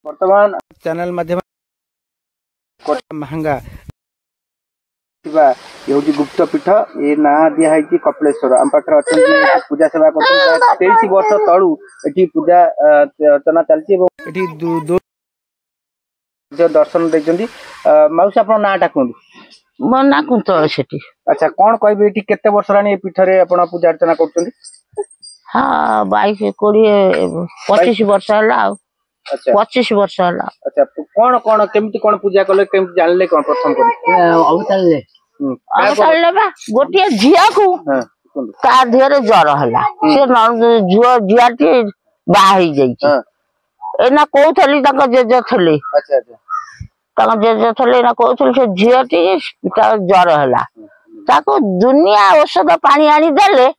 वर्तमान चैनल माध्यम महंगा ये गुप्त पीठ ये ना दिखाई कपिलेश्वर आम पाखे अच्छा पूजा सेवा कर 23 वर्ष तलू ये पूजा अर्चना चलती दर्शन देखते मौसी आप नाटा कहूँ मो ना कुंतल सेठी। अच्छा कौन कहबे ये केते वर्ष रानी पीठ रे आपण पूजा अर्चना करछन? हाँ 22 20 25 वर्ष हला। अच्छा 25 वर्ष हला। अच्छा कौन कौन केमती कौन पूजा कले केमती जानले कौन प्रथम कर अवतारले बा गोटिया झिया को ता देहरे ज्वर हला से न झुआ झियाटी बाही जाई एना कहथली तक जेज थले। अच्छा अच्छा तक जेज थले ना कहथली से झियाटी ता ज्वर हला ताको दुनिया औषध पानी आनी देले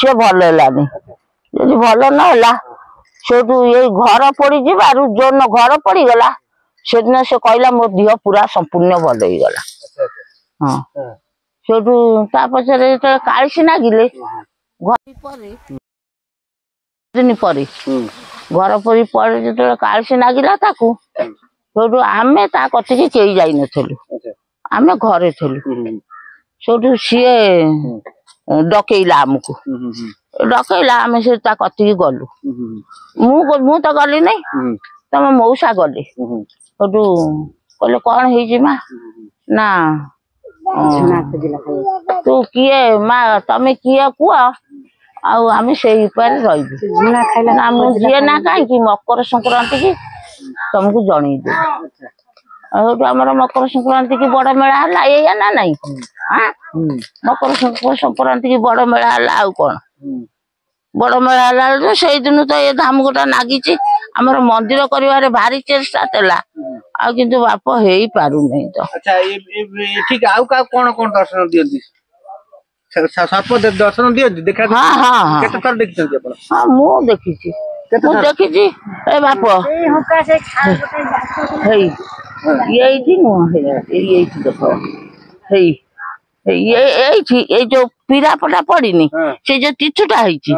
से भल हलानी यदि भल न हला सेठू ये घर पड़ी जीवारु जो न घर पड़ी गला से दिन से कहला मो देह पूरा संपूर्ण भल हो गला। हाँ सेठू ता पछरे त काळसी नागिले घर परे दिन परे घर परी परे जते काळसी नागिला ताकू सेठू आमे ता कथि केई जाई नथलु आमे घरे थलु सेठू सिए डकेइला हमकु डकेइला आमे से ता कथि गलु मु तो गली नहीं तम मौसा गले सेठू कहले कौन हे जी मा ना तू किए माँ तमें किए कुआ आउ आमे से ऊपर रही ना मुझे ना कहीं मकर संक्रांति की तुमको जणी दे आमर मकर संक्रांति की बड़ मेला है ये ना नहीं मकर संक्रांति की बड़ मेला है आउ कौन बड़ मेला है से दिन तो ये धाम गोटा नागी आमर मंदिर कर भारी चेष्टा थेला आ किंतु बाप हे पारु नहीं तो। अच्छा ये ठीक आउ का कोन कोन दर्शन दियंती सर्प दर्शन दियंती देखा? हां हां केते थर देखिछन आपण? हां मु देखिछि मु देखिछि ए बाप ए हुका से खा गोटे हेई यही थी नु यही थी देखो हेई ये ये जो पीरा पटा पड़ीनी से जो तिथुटा हेची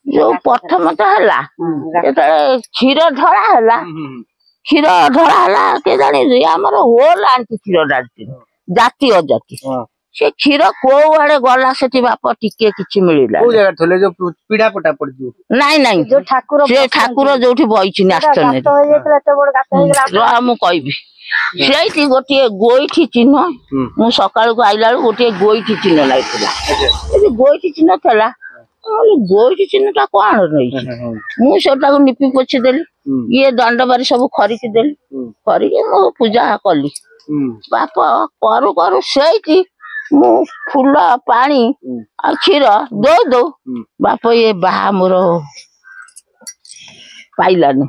जो प्रथम तो हला एतले क्षीर ढळा हला क्षीर ढळा हला के जानी हमर होल आंटी क्षीर डालती जाति अजाति से क्षीर को आड़े गला सेठी बाप टिके किछि मिलिला को जगह थले जो पीड़ा पटा पड़ जो नहीं नहीं जो ठाकुर से ठाकुर जोठी बइछि नास्तने तो हे जेतले तो बड़ गात हे गेला हम कहबी सेठी गोटे गोइठी चिन्ह मु सकाळ को आइला गोटे गोइठी चिन्ह लाइतला ए गोइठी चिन्ह थला गोइठी चिन्हटा कौन रही मुझा निपी पोछि देली ये दंड बारी सब खरिकी देली खरिकी मो पूजा कली बाप करू करू से मु फूल पानी आ क्षीर दो दो बाप ये बाहा मोर पाइलानी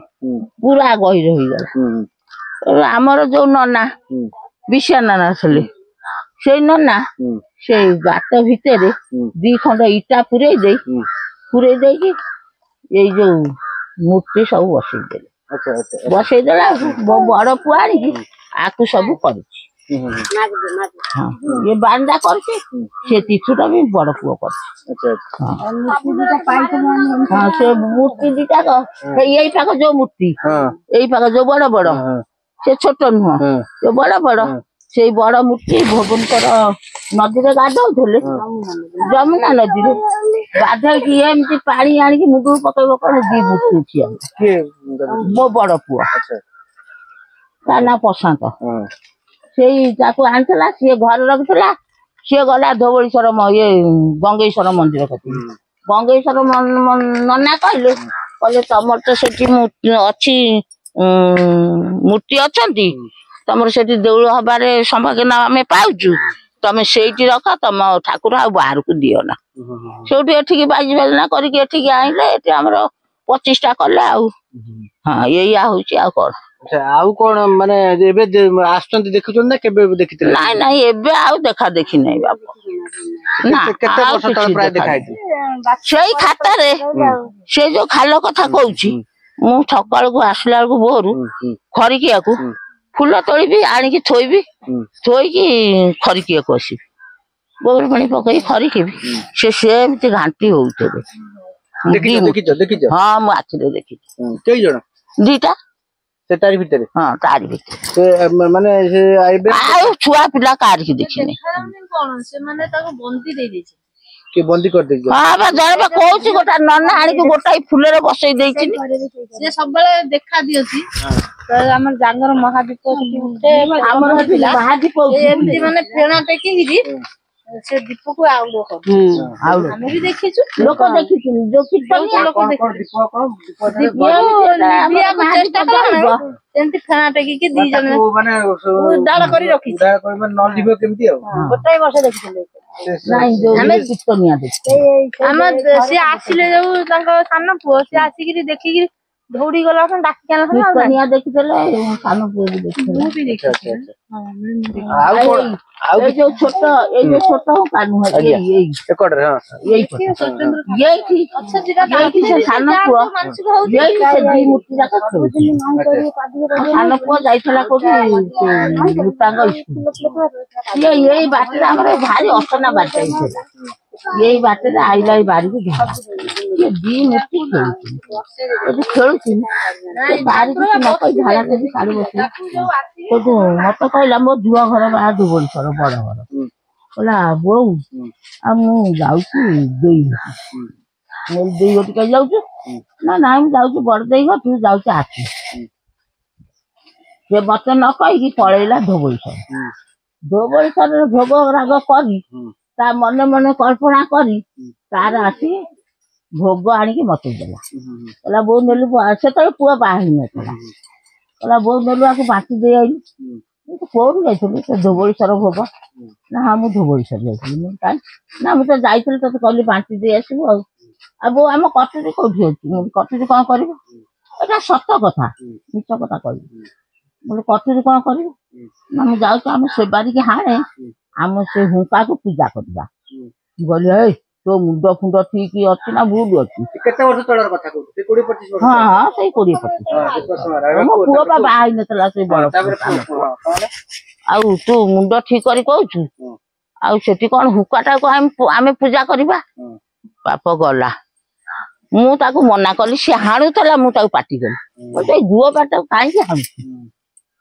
पूरा गहिर हो गला आमर जो नना विषय नाना थले से नना से गात भितर दी खंड इटा पुरे दे ये जो मूर्ति सब बसई देले बसई देला बड़ पुआरी आकु सब कर ये बांदा करके से तिथुटा भी बड़ पुओ कर से मूर्ति दीटा यही पाक जो मूर्ति यही पाक जो बड़ बड़ से छोट नुह जो बड़ बड़ से बड़ मूर्ति भुवनकर नदी रे गाधौले जमुना नदी रे गाधै की एमती पानी आनी की मुंडू पकैबो कोन दी मूर्ति छी मो बड़ पुआ ता ना पसंद सेई ताको आनथला से घर रखथला से गला धोबळीश्वर ये गंगेश्वर मंदिर कती गंगेश्वर नना कहले कहले तमर तो सेठी अछि मूर्ति अछंती तमर सेठी देउल हबारे संभावना हमें पाउचु तमे सेठी रख तम ठाकुर आ बाहर को दियो ना सेठी एठी बाजी बाजना करी एठी आइले एठी हमर 25 टा करले आ हां यही आ होची आ कोन? अच्छा आउ कोन माने एबे आस्तंत देखुचन ना केबे देखिते? नहीं नहीं एबे आउ देखा देखी नहीं बाप ना केते वर्ष तक प्राय देखाइती सेई खाता रे से जो खालो कथा कहूची मु सकाळ को आसला को बोरू खरिकिया को फूल तोड़ी आनिकी थोइबी थोइकी खरिकिया को आसी गोबर पानी पकई खरिकी से सेमती घांटी होउथबे देखिछ देखिछ हां मु आखिरे देखिछ केई जण दीटा से तारी भीतर हां तारी भीतर से माने से आइबे आ छुआ पिला कार की देखिने कोन से माने ताको बंदी दे देछि के बंदी कर दे हां बा जण बा कहूची गोटा नन्ना आनी के गोटाई फुलरे बसई देछि से सब बेले देखा दियोछि तो हमर जांगर महादीप उठे हमर महादीप एमती माने फेणा टेकी गिरी से दीप को आउलो कर हम भी देखिछु लोक देखिछु जो कीर्तनिया लोक देखिछु दीप बिया को चेष्टा करबो एमती फेणा टेकी के दी जने माने उडाड़ करी रखी उडाड़ करी माने न जीव केमती आ गोटाई वर्ष देखिछु नहीं जो कीर्तनिया देखि हम से आसिले जो तांको सानो पुओ से आसिगिरी देखिगिरी दौड़ी गला सन डाकी केला सन कीर्तनिया देखिदेले सानो पुओ भी देखिदेले मु भी देखिछु हां ए जो छोटा कानू है ये एकड़ हां यही थी अच्छा जीरा से सानो पुओ यही से दी मूर्ति जाका सानो पुओ जाइथला कोठी मुतांग स्कूल यही बाटे हमरे भारी असना बाटे यही बाटे आइला बारी के घरा ये दी मूर्ति खेलुची बारी के न कोई झाला के साड़ी बस तो मत कहला मो जुआ घर बा दुबल कर बड़ घर बोला बो आ मु जाउची देई मोल देई गोटी कह जाउची ना ना हम जाउची बड़ देई गो तू जाउची आती से मत न कहि पळेला धोबई सर भोग राग करी ता मन मन कल्पना करी तार आसी भोग आनी के मत देला बोला बो नेलु से तो पुआ बाही न बोला बो नेलु आके बाटी दे आई तो कोन जाइछली तो धोबई सर भोग ना हम धोबई सर जाइछली काई ना हम तो जाइछली तो कहली बाटी दे आसबो अब हम कटरी कोठी अछि कटरी कोन करबो एटा सत्य कथा मिछ कथा कहली बोले कटरी कोन करबो ना हम जाउ हम सेबारी के हाणे हम से हुंका को पूजा करबा बोले तो मुंड फुंड ठीक अछि ना भूल अछि केते वर्ष तळर कथा कहू से 20 25 वर्ष हां हां सही 20 25 हम पुआ बा बाई नतला से बड़ आउ तू मुंड ठीक करी कहू आउ सेठी कोन हुकाटा को हम पूजा करबा पाप गला मु ताको मना कली से हाणु तला मु ताको पाटी गली बोले गुआ बाटा काई के हाणु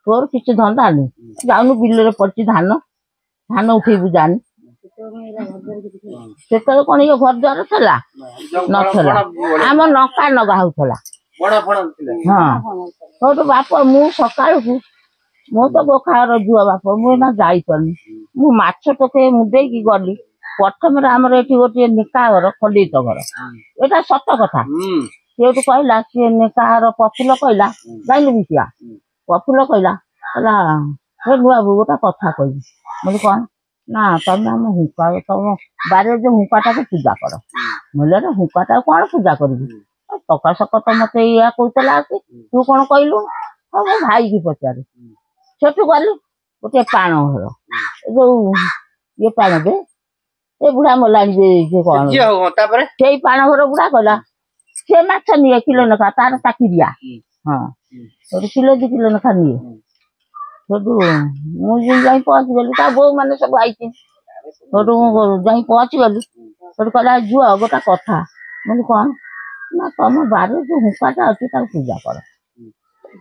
तोर किछ धंदा नहीं जाउनु बिल रे पड़ची धान उठेबु जानी सेतर कोन ये घर द्वार थला नथला आम नका नगा होथला बड़ बड़ थिला हां तो बाप मु सकाळ को मु तो बोखार जुआ बाप मु ना जाई परनी मु माछ टके मुदे की गली प्रथम रे हमर एठी गोटे निका घर खंडित घर एटा सत्य कथा से तो कहला से निका घर पफुल कहला जाइलु बिसिया पफुल कहला कहला हे बुआ गोटा कथा कहि बोले कोन ना तमे हम हुका तो बारे जो हुकाटा को पूजा कर बोले रे हुकाटा कोन पूजा करबी तका सक तो मते या कहतला कि तू कोन कहलु हम भाई की पचारे छोटू गली गोटे पाण घर जो ये पाण दे ए बुढ़ा मोलानी जे कोन जे हो तापर सेई पाण घर बुढ़ा कहला से माछ निए किलो नखा तार ताकिरिया हां तो किलो 2 किलो नखा निए छोटू मु जाई पहुंच गेली ता बो माने सब आइछि छोटू जाई पहुंच गेली छोटू कहला जुआ गोटा कथा बोले कोन ना तम बारे जो हुकाटा अछि ता पूजा कर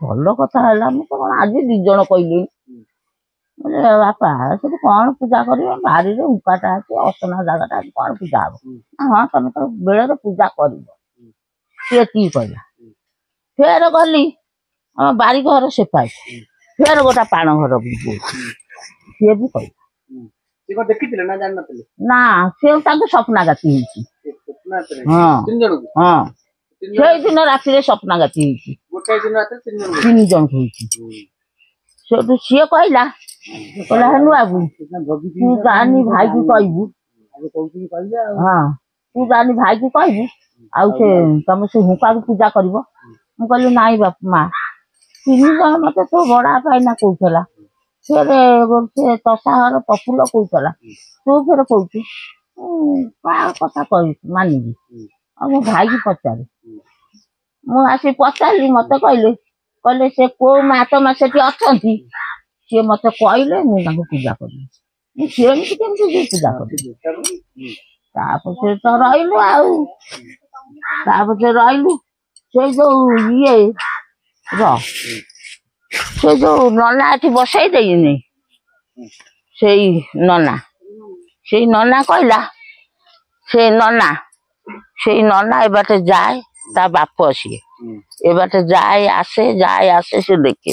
भलो कथा हला मु कोन आज 2 जण कहली बोले बापा से कोन पूजा करियो बारी रे हुकाटा अछि असना जागाटा कोन पूजा हो हां तमे तो बेले रे पूजा करियो से की कहला फेर गली हम बारी घर से पाई फेर गोटा पाण घर से भी कह को देखिथिले ना जान नथिले ना से ताको सपना गाती हिची सपना तरे हां 3 जण हां से दिन राति रे सपना गाती हिची गोटे दिन राति 3 जण होईची से तो से कहला कहला हनु बाबू तू जानी भाई की कहबू हां तू जानी भाई की कहबू आउ से तम से हुका की पूजा करबो हम कहली नाई बाप मां 3 जण मते तो बड़ा पाइना कहला फेर से तसाहर पपुल कहला तू फेर कहू का कथा कहि मानिबी हम भाई की पचारे मु आसी पचारली मते कहले से को मात मा सेठी अछंती से मते कहले मु ताको पूजा करली से केमती पूजा करली तापर तो रहिलु आउ तापर रहिलु से जो ये ସେ ଯୋଉ ନନା ଏଠି ବସେଇ ଦେଇନି ସେଇ ନନା କହିଲା ସେଇ ନନା ଏ ବାଟେ ଯାଏ ତା ବାପ ସିଏ ଏ ବାଟେ ଯାଏ ଆସେ ସେ ଦେଖେ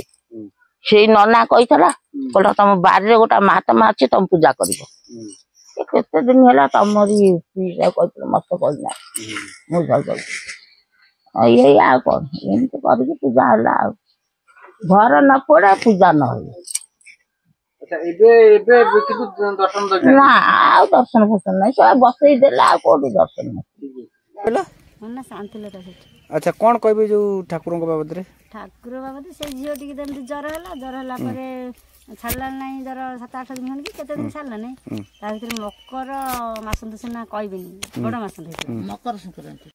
ସେଇ ନନା କହିଥିଲା କହିଲା ତମ ବାରିରେ ଗୋଟେ ମହାତ୍ମା ଅଛି ତମ ପୂଜା କରିବ କେତେ ଦିନ ହେଲା ତମରି କହିଥିଲେ ମତେ କହିଲା ମୁଁ ଯାଇ ଏଇ ଆଉ କଣ ଏମିତି କରିକି ପୂଜା ହେଲା ଆଉ ଘର ନ ପଡେ ପୂଜା ନହେଲେ ନା ଆଉ ଦର୍ଶନ ଫର୍ଶନ ନାହିଁ ସେ ବସେଇ ଦେଲା ଆଉ କୋଉଠି ଦର୍ଶନ ନାହିଁ। ଆଚ୍ଛା କଣ କହିବେ ଯୋଉ ଠାକୁରଙ୍କ ବାବଦରେ? ଠାକୁର ବାବଦରେ ସେ ଝିଅ ଟିକେ ଯେମିତି ଜ୍ୱର ହେଲା ପରେ ଛାଡ଼ିଲା ନାହିଁ ଜ୍ୱର 7-8 ଦିନ କି କେତେ ଦିନ ଛାଡ଼ିଲା ନାହିଁ ତା ଭିତରେ ମକର ମାସନ୍ତ ସିନା କହିବେନି ବଡ଼ ମାସନ୍ତ ହେଇଥିଲା ମକର ସଂକ୍ରାନ୍ତି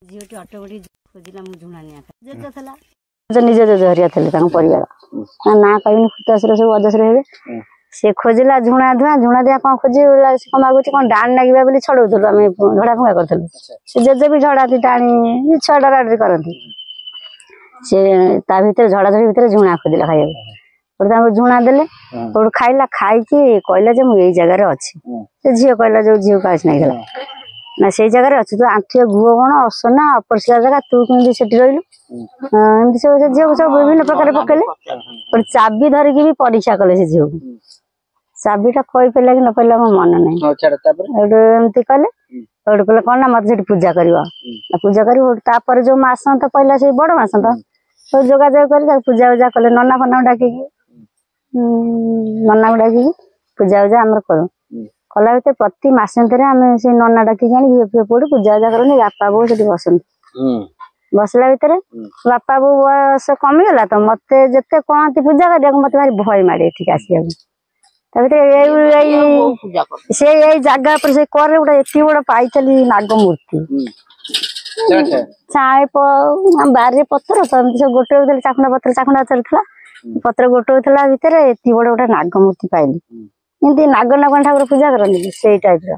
ଝିଅଟି ଅଟୋମେଟିକ ଖୋଜିଲା ମୁଁ ଝୁଣା ନିଆ ଜେଜ ଥିଲା ନିଜ ଜେଜ ହରିଆ ଥିଲେ ତାଙ୍କ ପରିବାର ନା କହିବିନି ଫୁତାଶୁର ସବୁ ଅଜସ୍ର ହେବେ ସେ ଖୋଜିଲା ଝୁଣା ଧୁଆ କଣ ଖୋଜି କଣ ମାଗୁଛି କଣ ଡାଣ ଲାଗିବା ବୋଲି ଛଡଉଥିଲୁ ଆମେ ଝଡା ଫୁଙ୍ଗା କରୁଥିଲୁ ସେ ଜେଜେ ବି ଝଡାନ୍ତି ଟାଣି ଛୁଆ ଡରାଡରି କରନ୍ତି ସେ ତା ଭିତରେ ଝଡାଝଡି ଭିତରେ ଝୁଣା ଖୋଜିଲା ଖାଇବାକୁ ଗୋଟେ ତାଙ୍କୁ ଝୁଣା ଦେଲେ ଗୋଟେ ଖାଇଲା ଖାଇକି କହିଲା ଯେ ମୁଁ ଏଇ ଜାଗାରେ ଅଛି ସେ ଝିଅ କହିଲା ଯୋଉ ଝିଅକୁ ଆସି ନାଇଥିଲା ନା ସେଇ ଜାଗାରେ ଅଛି ତୁ ଆଣ୍ଠିଏ ଗୁହ କଣ ଅସନା ଅପରିଷ୍କାର ଜାଗା ତୁ କେମିତି ସେଠି ରହିଲୁ ଏମିତି ସବୁ ସେ ଝିଅକୁ ସବୁ ବିଭିନ୍ନ ପ୍ରକାର ପକେଇଲେ ଗୋଟେ ଚାବି ଧରିକି ବି ପରୀକ୍ଷା କଲେ ସେ ଝିଅକୁ ଚାବିଟା କହିପାରିଲା କି ନ କହିଲା ମୋ ମନେ ନାହିଁ ଏଠୁ ଏମିତି କଲେ ସେଠୁ କହିଲେ କଣ ନା ମତେ ସେଠି ପୂଜା କରିବ ପୂଜା କରିବ ତାପରେ ଯୋଉ ମାସନ୍ତ ପହିଲା ସେଇ ବଡ ମାସନ୍ତ ସବୁ ଯୋଗାଯୋଗ କରି ତାକୁ ପୂଜା କଲେ ନନା ଫନାକୁ ଡାକିକି ପୂଜା ଆମର କରୁ କଲା ଭିତରେ ପ୍ରତି ମାସନ୍ତରେ ଆମେ ସେ ନନା ଡାକିକି ଆଣି ଘିଅ ଫିଅ ପୋଡି ପୂଜା କରନ୍ତି ବାପା ବୋଉ ସେଠି ବସନ୍ତି ବସିଲା ଭିତରେ ବାପା ବୋଉ ବୟସ କମିଗଲା ତ ମତେ ଯେତେ କହନ୍ତି ପୂଜା କରିବାକୁ ମତେ ଭାରି ଭୟ ମାଡେ ଏଠିକି ଆସିବାକୁ ତା ଭିତରେ ସେ ଏଇ ଜାଗା ଉପରେ ସେ କରେ ଗୋଟେ ଏତେ ବଡ ପାଇଥିଲି ନାଗ ମୂର୍ତ୍ତି ବାରିରେ ପତ୍ର ତ ଏମିତି ସବୁ ଗୋଟେ ଚାକୁଣ୍ଡା ଗଛରେ ଥିଲା ପତ୍ର ଗୋଟଉଥିଲା ଭିତରେ ଏତେ ବଡ ଗୋଟେ ନାଗ ମୂର୍ତ୍ତି ପାଇଲି ଏମିତି ନାଗ ଠାକୁର ପୂଜା କରନ୍ତି ସେଇ ଟାଇପର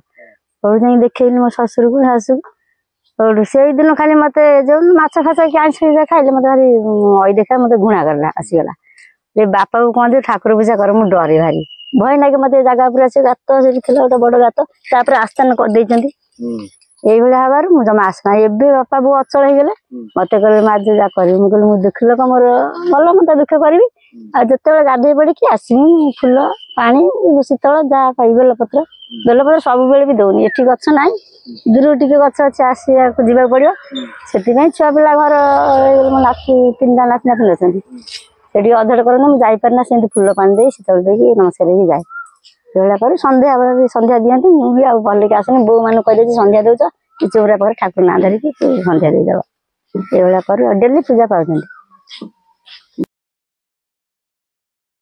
ଯାଇ ଦେଖେଇଲି ମୋ ଶ୍ୱଶୁରକୁ ଶାଶୁକୁ ସେଇଦିନ ଖାଲି ମତେ ଯୋଉ ମାଛ ଫାଛ କି ଆଇଁଷ ଖାଇଲେ ମତେ ଭାରି ଦେଖା ମତେ ଘୃଣା କଲା ଆସିଗଲା ବାପାକୁ କହନ୍ତି ଠାକୁର ପୂଜା କର ମୁଁ ଡରେ ଭାରି ଭୟ ଲାଗେ ମତେ ଜାଗା ଉପରେ ଆସି ଗାତ ସେଠି ଥିଲା ଗୋଟେ ବଡ ଗାତ ତାପରେ ଆସ୍ଥାନ କରିଦେଇଛନ୍ତି ଏଇଭଳିଆ ହବାରୁ ମୁଁ ଜମା ଆସନା ଏବେ ବାପା ବୋଉ ଅଚଳ ହେଇଗଲେ ମତେ କହିଲେ ମା ଯା କରିବି ମୁଁ କହିଲି ମୁଁ ଦୁଃଖ ଲୋକ ମୋର ଭଲ ମୁଁ ତ ଦୁଃଖ କରିବି ଆଉ ଯେତେବେଳେ ଗାଧେଇ ପଡିକି ଆସିବି ଫୁଲ ପାଣି ଶୀତଳ ଯାହା ପାଇ ବେଲପତ୍ର ସବୁବେଳେ ବି ଦଉନି ଏଠି ଗଛ ନାହିଁ ଦୂରରୁ ଟିକେ ଗଛ ଅଛି ଆସିବାକୁ ଯିବାକୁ ପଡିବ ସେଥିପାଇଁ ଛୁଆ ପିଲା ଘର ମୋ ନାତି 3ଟା ନାତି ନାତୁଣୀ ଅଛନ୍ତି ସେଠି ଅଧଡ଼ କରନ୍ତି ମୁଁ ଯାଇପାରେ ନା ସେମିତି ଫୁଲ ପାଣି ଦେଇ ଶୀତଳ ଦେଇକି ନମସ୍କାର ହେଇକି ଯାଏ ସେଇଭଳିଆ କରି ସନ୍ଧ୍ୟା ଦିଅନ୍ତି ମୁଁ ବି ଆଉ ଭଲକି ଆସେନି ବୋଉ ମାନଙ୍କୁ କହିଦେଇଛି ସନ୍ଧ୍ୟା ଦଉଛ କିଛି ପୁରା ପରେ ଠାକୁର ନାଁ ଧରିକି ସନ୍ଧ୍ୟା ଦେଇଦବ ଏଇଭଳିଆ କରି ଡେଲି ପୂଜା ପାଉଛନ୍ତି।